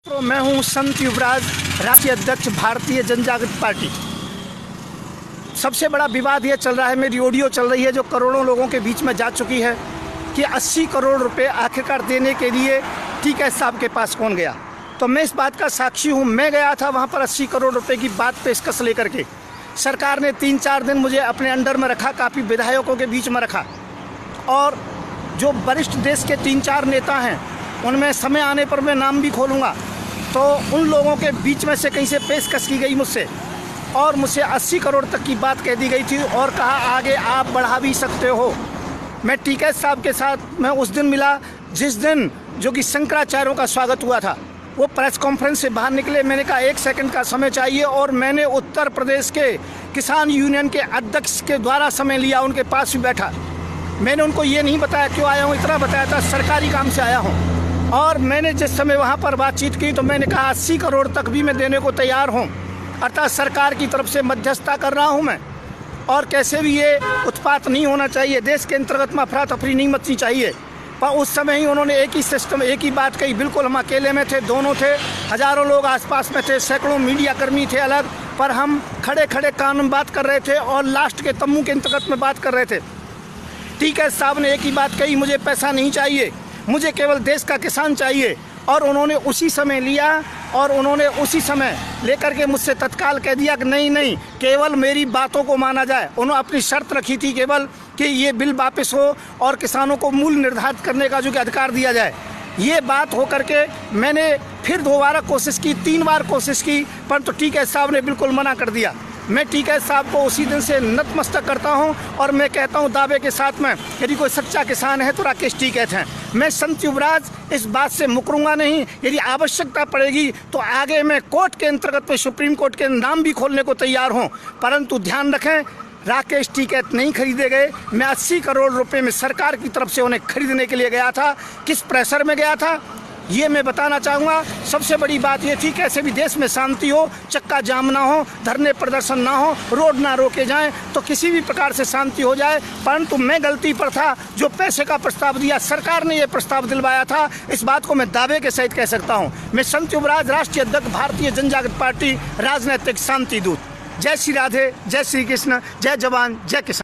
तो मैं हूं संत युवराज, राष्ट्रीय अध्यक्ष भारतीय जनजागृति पार्टी। सबसे बड़ा विवाद ये चल रहा है, मेरी ऑडियो चल रही है जो करोड़ों लोगों के बीच में जा चुकी है कि 80 करोड़ रुपए आखिरकार देने के लिए टीके साहब के पास कौन गया। तो मैं इस बात का साक्षी हूं, मैं गया था वहां पर 80 करोड़ रुपए की बात पेशकश लेकर के। सरकार ने 3-4 दिन मुझे अपने अंडर में रखा, काफ़ी विधायकों के बीच में रखा, और जो वरिष्ठ देश के 3-4 नेता हैं उनमें समय आने पर मैं नाम भी खोलूँगा। तो उन लोगों के बीच में से कहीं से पेशकश की गई मुझसे, और मुझसे 80 करोड़ तक की बात कह दी गई थी और कहा आगे आप बढ़ा भी सकते हो। मैं टीके साहब के साथ मैं उस दिन मिला जिस दिन जो कि शंकराचार्यों का स्वागत हुआ था। वो प्रेस कॉन्फ्रेंस से बाहर निकले, मैंने कहा 1 सेकंड का समय चाहिए, और मैंने उत्तर प्रदेश के किसान यूनियन के अध्यक्ष के द्वारा समय लिया, उनके पास भी बैठा। मैंने उनको ये नहीं बताया क्यों आया हूँ, इतना बताया था सरकारी काम से आया हूँ। और मैंने जिस समय वहाँ पर बातचीत की तो मैंने कहा 80 करोड़ तक भी मैं देने को तैयार हूँ, अर्थात सरकार की तरफ से मध्यस्थता कर रहा हूँ मैं, और कैसे भी ये उत्पात नहीं होना चाहिए, देश के अंतर्गत में अफरा तफरी नहीं मचनी चाहिए। पर उस समय ही उन्होंने एक ही सिस्टम, एक ही बात कही। बिल्कुल हम अकेले में थे, दोनों थे, हज़ारों लोग आसपास में थे, सैकड़ों मीडिया कर्मी थे अलग, पर हम खड़े खड़े कान में बात कर रहे थे और लास्ट के तम्बू के अंतर्गत में बात कर रहे थे। टीके साहब ने एक ही बात कही, मुझे पैसा नहीं चाहिए, मुझे केवल देश का किसान चाहिए। और उन्होंने उसी समय लिया और उन्होंने उसी समय लेकर के मुझसे तत्काल कह दिया कि नहीं, केवल मेरी बातों को माना जाए। उन्होंने अपनी शर्त रखी थी केवल कि ये बिल वापस हो और किसानों को मूल्य निर्धारित करने का जो कि अधिकार दिया जाए। ये बात हो करके मैंने फिर दोबारा कोशिश की, 3 बार कोशिश की, परंतु टीके साहब ने बिल्कुल मना कर दिया। मैं टीके साहब को उसी दिन से नतमस्तक करता हूं और मैं कहता हूं दावे के साथ में, यदि कोई सच्चा किसान है तो राकेश टीकैत हैं। मैं संत युवराज इस बात से मुकरूंगा नहीं। यदि आवश्यकता पड़ेगी तो आगे मैं कोर्ट के अंतर्गत में सुप्रीम कोर्ट के नाम भी खोलने को तैयार हूं, परंतु ध्यान रखें राकेश टीकैत नहीं खरीदे गए। मैं 80 करोड़ रुपए में सरकार की तरफ से उन्हें खरीदने के लिए गया था। किस प्रेशर में गया था ये मैं बताना चाहूँगा। सबसे बड़ी बात ये थी कैसे भी देश में शांति हो, चक्का जाम ना हो, धरने प्रदर्शन ना हो, रोड ना रोके जाएं, तो किसी भी प्रकार से शांति हो जाए। परंतु मैं गलती पर था, जो पैसे का प्रस्ताव दिया, सरकार ने ये प्रस्ताव दिलवाया था, इस बात को मैं दावे के सहित कह सकता हूँ। मैं संत युवराज, राष्ट्रीय अध्यक्ष भारतीय जनजागृति पार्टी, राजनीतिक शांति दूत। जय श्री राधे, जय श्री कृष्ण, जय जवान, जय किसान।